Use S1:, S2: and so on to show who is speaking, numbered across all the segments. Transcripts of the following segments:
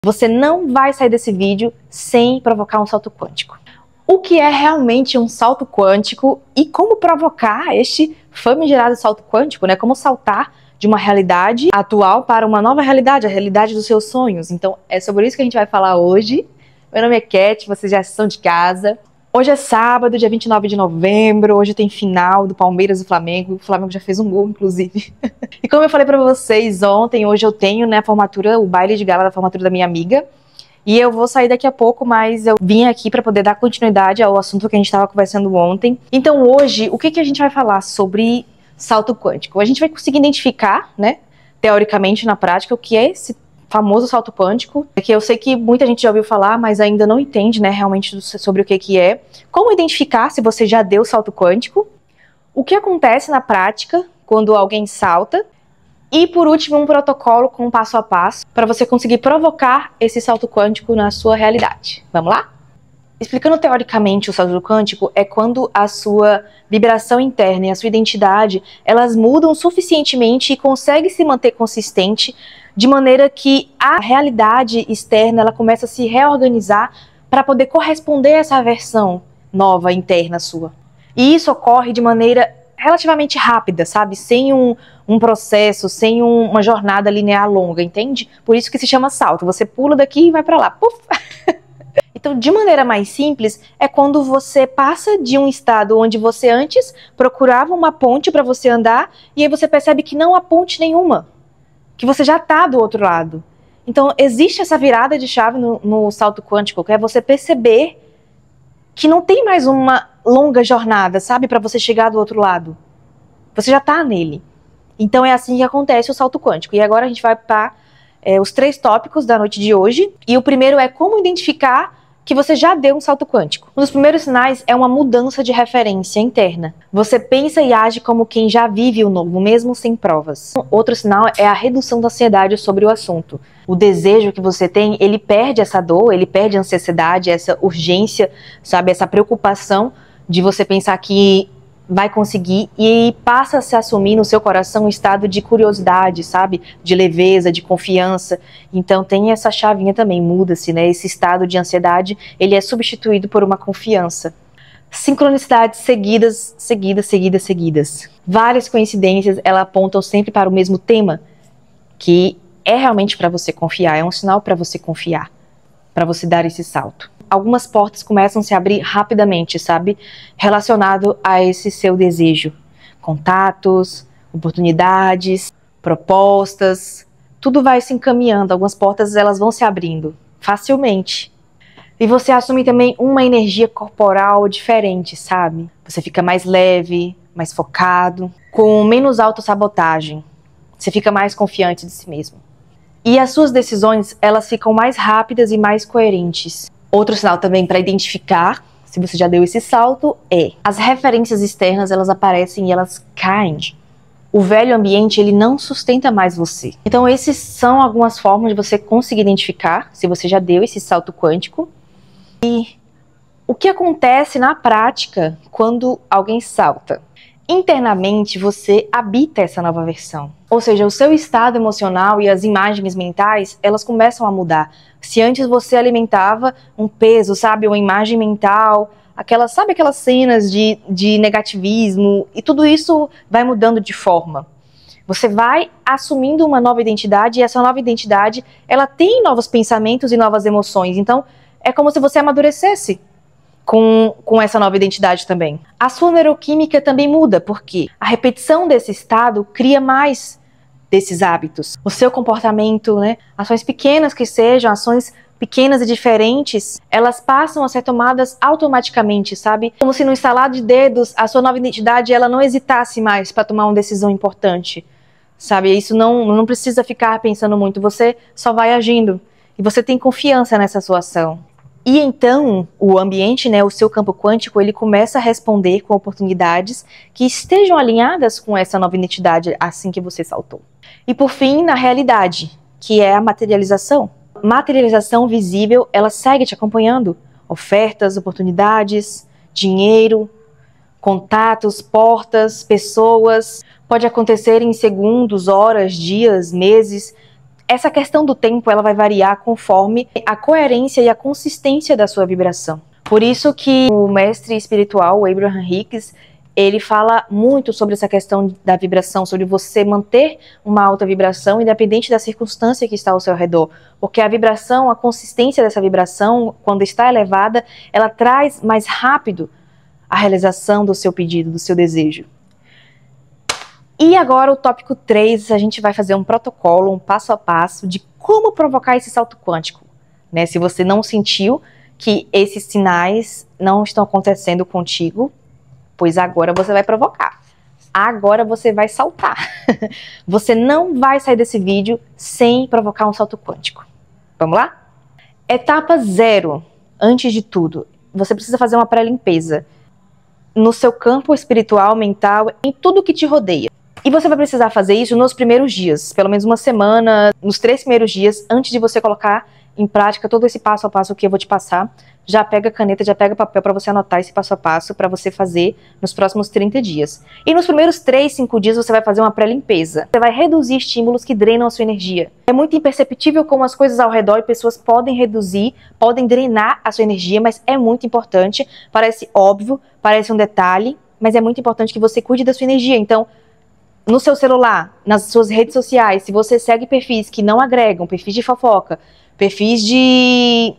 S1: Você não vai sair desse vídeo sem provocar um salto quântico. O que é realmente um salto quântico e como provocar este famigerado salto quântico, né? Como saltar de uma realidade atual para uma nova realidade, a realidade dos seus sonhos. Então é sobre isso que a gente vai falar hoje. Meu nome é Cat, vocês já são de casa. Hoje é sábado, dia 29 de novembro, hoje tem final do Palmeiras e Flamengo. O Flamengo já fez um gol, inclusive. E como eu falei pra vocês ontem, hoje eu tenho, né, a formatura, o baile de gala da formatura da minha amiga. E eu vou sair daqui a pouco, mas eu vim aqui pra poder dar continuidade ao assunto que a gente tava conversando ontem. Então hoje, o que a gente vai falar sobre salto quântico? A gente vai conseguir identificar, né, teoricamente na prática, o que é esse famoso salto quântico, que eu sei que muita gente já ouviu falar, mas ainda não entende, né, realmente sobre o que é. Como identificar se você já deu salto quântico, o que acontece na prática quando alguém salta, e por último um protocolo com um passo a passo para você conseguir provocar esse salto quântico na sua realidade. Vamos lá? Explicando teoricamente, o salto quântico é quando a sua vibração interna e a sua identidade, elas mudam suficientemente e consegue se manter consistente de maneira que a realidade externa ela começa a se reorganizar para poder corresponder a essa versão nova interna sua. E isso ocorre de maneira relativamente rápida, sabe? Sem um processo, sem uma jornada linear longa, entende? Por isso que se chama salto. Você pula daqui e vai para lá. Puf! Então, de maneira mais simples, é quando você passa de um estado onde você antes procurava uma ponte para você andar e aí você percebe que não há ponte nenhuma, que você já está do outro lado. Então, existe essa virada de chave no salto quântico, que é você perceber que não tem mais uma longa jornada, sabe, para você chegar do outro lado. Você já está nele. Então, é assim que acontece o salto quântico. E agora a gente vai para os 3 tópicos da noite de hoje. E o primeiro é como identificar que você já deu um salto quântico. Um dos primeiros sinais é uma mudança de referência interna. Você pensa e age como quem já vive o novo, mesmo sem provas. Outro sinal é a redução da ansiedade sobre o assunto. O desejo que você tem, ele perde essa dor, ele perde a ansiedade, essa urgência, sabe, essa preocupação de você pensar que vai conseguir e passa a se assumir no seu coração um estado de curiosidade, sabe? De leveza, de confiança. Então tem essa chavinha também, muda-se, né? Esse estado de ansiedade, ele é substituído por uma confiança. Sincronicidades seguidas. Várias coincidências, elas apontam sempre para o mesmo tema, que é realmente para você confiar, é um sinal para você confiar, para você dar esse salto. Algumas portas começam a se abrir rapidamente, sabe? Relacionado a esse seu desejo. Contatos, oportunidades, propostas, tudo vai se encaminhando. Algumas portas elas vão se abrindo facilmente. E você assume também uma energia corporal diferente, sabe? Você fica mais leve, mais focado, com menos autossabotagem. Você fica mais confiante de si mesmo. E as suas decisões, elas ficam mais rápidas e mais coerentes. Outro sinal também para identificar se você já deu esse salto é as referências externas, elas aparecem e elas caem. O velho ambiente, ele não sustenta mais você. Então esses são algumas formas de você conseguir identificar se você já deu esse salto quântico. E o que acontece na prática quando alguém salta? Internamente você habita essa nova versão. Ou seja, o seu estado emocional e as imagens mentais, elas começam a mudar. Se antes você alimentava um peso, sabe, uma imagem mental, sabe aquelas cenas de negativismo, e tudo isso vai mudando de forma. Você vai assumindo uma nova identidade, e essa nova identidade, ela tem novos pensamentos e novas emoções. Então, é como se você amadurecesse com essa nova identidade também. A sua neuroquímica também muda, porque a repetição desse estado cria mais desses hábitos. O seu comportamento, né, ações pequenas que sejam, ações pequenas e diferentes, elas passam a ser tomadas automaticamente, sabe? Como se no instalar de dedos, a sua nova identidade, ela não hesitasse mais para tomar uma decisão importante, sabe? Isso não precisa ficar pensando muito, você só vai agindo. E você tem confiança nessa sua ação. E então, o ambiente, né, o seu campo quântico, ele começa a responder com oportunidades que estejam alinhadas com essa nova identidade assim que você saltou. E por fim, na realidade, que é a materialização. Materialização visível, ela segue te acompanhando. Ofertas, oportunidades, dinheiro, contatos, portas, pessoas. Pode acontecer em segundos, horas, dias, meses. essa questão do tempo, ela vai variar conforme a coerência e a consistência da sua vibração. Por isso que o mestre espiritual, o Abraham Hicks, ele fala muito sobre essa questão da vibração, sobre você manter uma alta vibração, independente da circunstância que está ao seu redor. Porque a vibração, a consistência dessa vibração, quando está elevada, ela traz mais rápido a realização do seu pedido, do seu desejo. E agora o tópico 3, a gente vai fazer um protocolo, um passo a passo de como provocar esse salto quântico. Né? Se você não sentiu que esses sinais não estão acontecendo contigo, pois agora você vai provocar. Agora você vai saltar. Você não vai sair desse vídeo sem provocar um salto quântico. Vamos lá? Etapa 0. Antes de tudo, você precisa fazer uma pré-limpeza no seu campo espiritual, mental, em tudo que te rodeia. E você vai precisar fazer isso nos primeiros dias, pelo menos uma semana, nos 3 primeiros dias, antes de você colocar em prática todo esse passo a passo que eu vou te passar. Já pega caneta, já pega papel para você anotar esse passo a passo para você fazer nos próximos 30 dias. E nos primeiros 3, 5 dias você vai fazer uma pré-limpeza. Você vai reduzir estímulos que drenam a sua energia. É muito imperceptível como as coisas ao redor e pessoas podem reduzir, podem drenar a sua energia, mas é muito importante. Parece óbvio, parece um detalhe, mas é muito importante que você cuide da sua energia. Então, no seu celular, nas suas redes sociais, se você segue perfis que não agregam, perfis de fofoca, perfis de...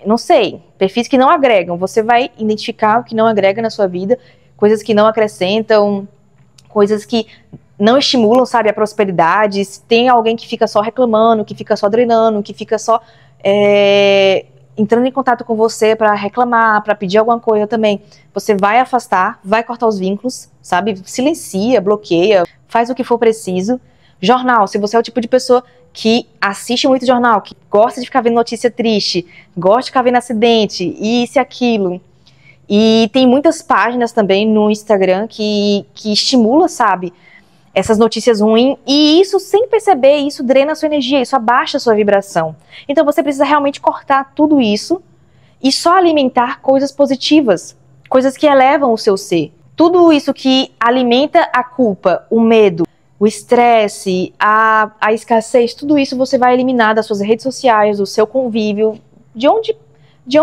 S1: não sei, perfis que não agregam, você vai identificar o que não agrega na sua vida, coisas que não acrescentam, coisas que não estimulam, sabe, a prosperidade. Se tem alguém que fica só reclamando, que fica só drenando, que fica só entrando em contato com você para reclamar, para pedir alguma coisa também, você vai afastar, vai cortar os vínculos, sabe, silencia, bloqueia, faz o que for preciso. Jornal, se você é o tipo de pessoa que assiste muito jornal, que gosta de ficar vendo notícia triste, gosta de ficar vendo acidente, isso e aquilo. E tem muitas páginas também no Instagram que estimula, sabe, essas notícias ruins, e isso, sem perceber, isso drena a sua energia, isso abaixa a sua vibração. Então você precisa realmente cortar tudo isso e só alimentar coisas positivas, coisas que elevam o seu ser. Tudo isso que alimenta a culpa, o medo, o estresse, a escassez, tudo isso você vai eliminar das suas redes sociais, do seu convívio, de onde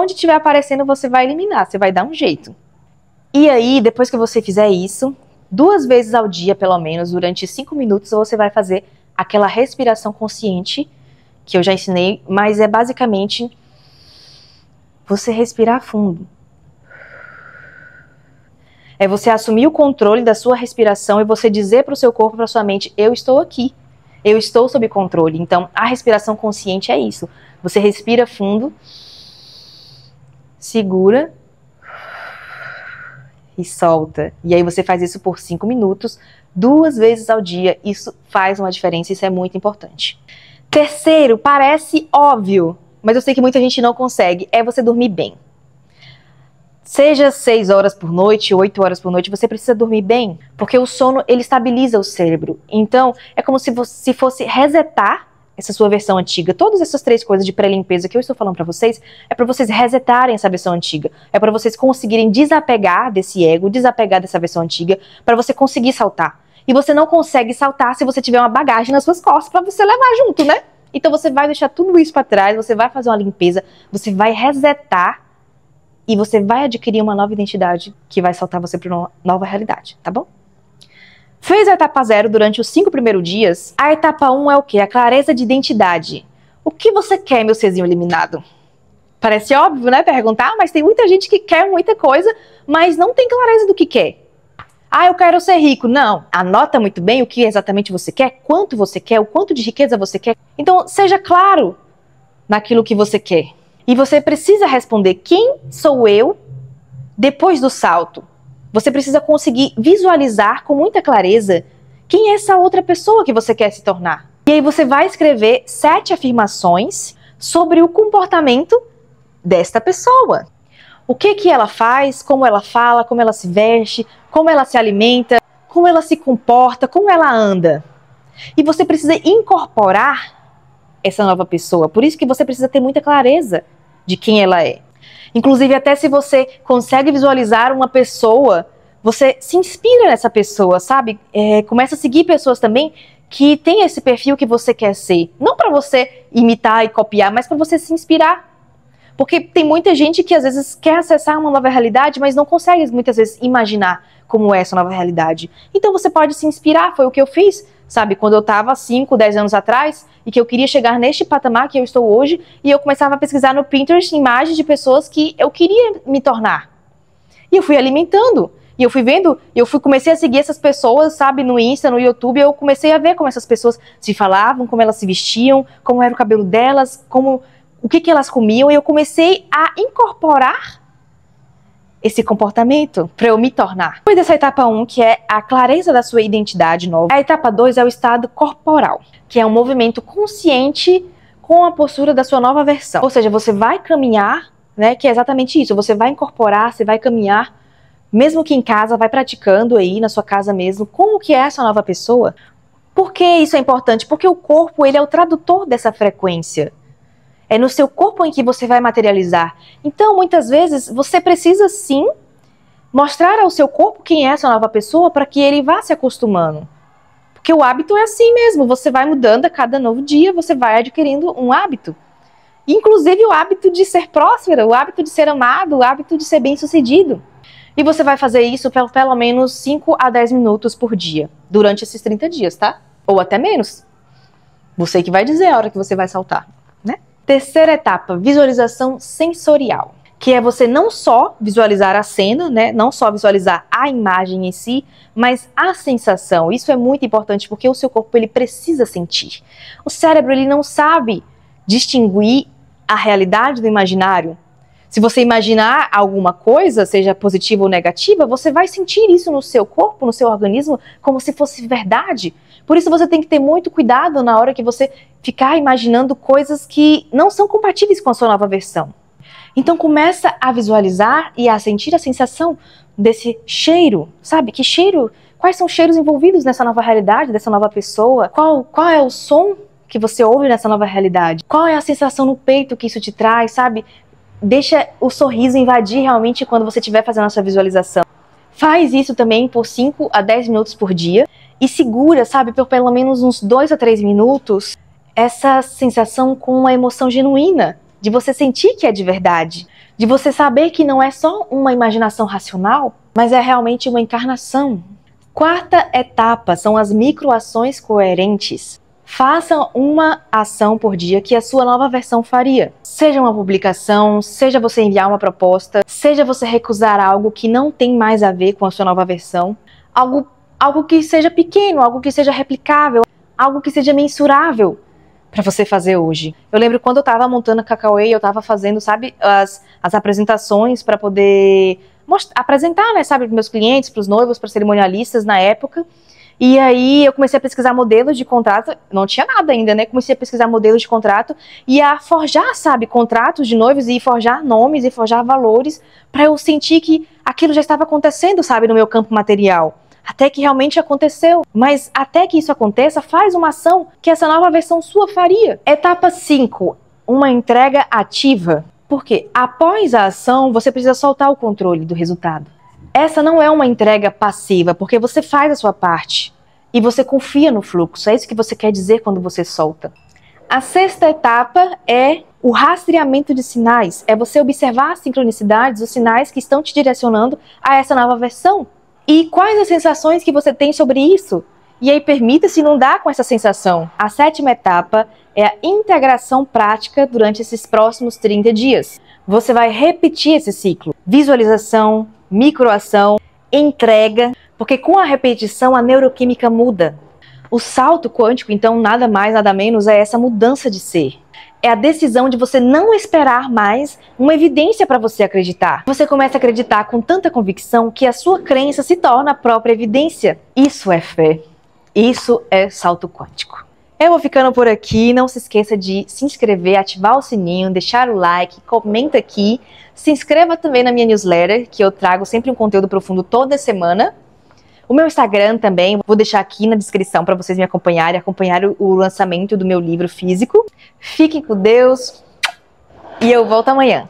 S1: estiver aparecendo você vai eliminar, você vai dar um jeito. E aí, depois que você fizer isso, 2 vezes ao dia, pelo menos, durante 5 minutos, você vai fazer aquela respiração consciente, que eu já ensinei, mas é basicamente você respirar fundo. É você assumir o controle da sua respiração e você dizer para o seu corpo, para sua mente, eu estou aqui, eu estou sob controle. Então, a respiração consciente é isso. Você respira fundo, segura e solta. E aí você faz isso por 5 minutos, 2 vezes ao dia. Isso faz uma diferença, isso é muito importante. Terceiro, parece óbvio, mas eu sei que muita gente não consegue, é você dormir bem. Seja 6 horas por noite, 8 horas por noite, você precisa dormir bem, porque o sono, ele estabiliza o cérebro. Então, é como se fosse resetar essa sua versão antiga. Todas essas 3 coisas de pré-limpeza que eu estou falando para vocês, é para vocês resetarem essa versão antiga. É para vocês conseguirem desapegar desse ego, desapegar dessa versão antiga, para você conseguir saltar. E você não consegue saltar se você tiver uma bagagem nas suas costas para você levar junto, né? Então você vai deixar tudo isso para trás, você vai fazer uma limpeza, você vai resetar e você vai adquirir uma nova identidade que vai saltar você para uma nova realidade, tá bom? Fez a etapa 0 durante os 5 primeiros dias, a etapa 1 é o quê? A clareza de identidade. O que você quer, meu serzinho eliminado? Parece óbvio, né, perguntar, mas tem muita gente que quer muita coisa, mas não tem clareza do que quer. Ah, eu quero ser rico. Não, anota muito bem o que exatamente você quer, quanto você quer, o quanto de riqueza você quer. Então, seja claro naquilo que você quer. E você precisa responder quem sou eu depois do salto. Você precisa conseguir visualizar com muita clareza quem é essa outra pessoa que você quer se tornar. E aí você vai escrever 7 afirmações sobre o comportamento desta pessoa. O que ela faz, como ela fala, como ela se veste, como ela se alimenta, como ela se comporta, como ela anda. E você precisa incorporar essa nova pessoa. Por isso que você precisa ter muita clareza de quem ela é. Inclusive, até se você consegue visualizar uma pessoa, você se inspira nessa pessoa, sabe? Começa a seguir pessoas também que tem esse perfil que você quer ser. Não para você imitar e copiar, mas para você se inspirar. Porque tem muita gente que às vezes quer acessar uma nova realidade, mas não consegue muitas vezes imaginar como é essa nova realidade. Então você pode se inspirar, foi o que eu fiz, sabe? Quando eu estava 5, 10 anos atrás, e que eu queria chegar neste patamar que eu estou hoje, e eu começava a pesquisar no Pinterest imagens de pessoas que eu queria me tornar. E eu fui alimentando. E eu fui vendo, comecei a seguir essas pessoas, sabe, no Insta, no YouTube, eu comecei a ver como essas pessoas se falavam, como elas se vestiam, como era o cabelo delas, o que elas comiam, e eu comecei a incorporar esse comportamento para eu me tornar. Depois dessa etapa 1, que é a clareza da sua identidade nova, a etapa 2 é o estado corporal, que é um movimento consciente com a postura da sua nova versão. Ou seja, você vai caminhar, né, que é exatamente isso, você vai incorporar, você vai caminhar, mesmo que em casa, vai praticando aí na sua casa mesmo, como que é essa nova pessoa. Por que isso é importante? Porque o corpo, ele é o tradutor dessa frequência. É no seu corpo em que você vai materializar. Então, muitas vezes, você precisa sim mostrar ao seu corpo quem é essa nova pessoa para que ele vá se acostumando. Porque o hábito é assim mesmo, você vai mudando a cada novo dia, você vai adquirindo um hábito. Inclusive o hábito de ser próspero, o hábito de ser amado, o hábito de ser bem-sucedido. E você vai fazer isso pelo menos 5 a 10 minutos por dia, durante esses 30 dias, tá? Ou até menos. Você que vai dizer a hora que você vai saltar, né? Terceira etapa, visualização sensorial. Que é você não só visualizar a cena, né? Não só visualizar a imagem em si, mas a sensação. Isso é muito importante porque o seu corpo, ele precisa sentir. O cérebro, ele não sabe distinguir a realidade do imaginário. Se você imaginar alguma coisa, seja positiva ou negativa, você vai sentir isso no seu corpo, no seu organismo, como se fosse verdade. Por isso você tem que ter muito cuidado na hora que você ficar imaginando coisas que não são compatíveis com a sua nova versão. Então começa a visualizar e a sentir a sensação desse cheiro, sabe? Que cheiro? Quais são os cheiros envolvidos nessa nova realidade, dessa nova pessoa? Qual é o som que você ouve nessa nova realidade? Qual é a sensação no peito que isso te traz, sabe? Deixa o sorriso invadir realmente quando você estiver fazendo a sua visualização. Faz isso também por 5 a 10 minutos por dia e segura, sabe, por pelo menos uns 2 a 3 minutos essa sensação com uma emoção genuína, de você sentir que é de verdade, de você saber que não é só uma imaginação racional, mas é realmente uma encarnação. Quarta etapa são as microações coerentes. Faça uma ação por dia que a sua nova versão faria. Seja uma publicação, seja você enviar uma proposta, seja você recusar algo que não tem mais a ver com a sua nova versão. Algo que seja pequeno, algo que seja replicável, algo que seja mensurável para você fazer hoje. Eu lembro quando eu estava montando a Cacauê, eu estava fazendo, sabe, as apresentações para poder apresentar, né, sabe, para meus clientes, para os noivos, para cerimonialistas na época. E aí eu comecei a pesquisar modelos de contrato, não tinha nada ainda, né? Comecei a pesquisar modelos de contrato e a forjar, sabe, contratos de noivos e forjar nomes e forjar valores para eu sentir que aquilo já estava acontecendo, sabe, no meu campo material. Até que realmente aconteceu. Mas até que isso aconteça, faz uma ação que essa nova versão sua faria. Etapa 5, uma entrega ativa. Porque após a ação, você precisa soltar o controle do resultado. Essa não é uma entrega passiva, porque você faz a sua parte e você confia no fluxo. É isso que você quer dizer quando você solta. A sexta etapa é o rastreamento de sinais. É você observar as sincronicidades, os sinais que estão te direcionando a essa nova versão. E quais as sensações que você tem sobre isso? E aí permita-se inundar com essa sensação. A sétima etapa é a integração prática durante esses próximos 30 dias. Você vai repetir esse ciclo. Visualização, microação, entrega, porque com a repetição a neuroquímica muda. O salto quântico, então, nada mais, nada menos, é essa mudança de ser. É a decisão de você não esperar mais uma evidência para você acreditar. Você começa a acreditar com tanta convicção que a sua crença se torna a própria evidência. Isso é fé. Isso é salto quântico. Eu vou ficando por aqui, não se esqueça de se inscrever, ativar o sininho, deixar o like, comenta aqui, se inscreva também na minha newsletter, que eu trago sempre um conteúdo profundo toda semana. O meu Instagram também, vou deixar aqui na descrição para vocês me acompanharem, acompanhar o lançamento do meu livro físico. Fiquem com Deus e eu volto amanhã.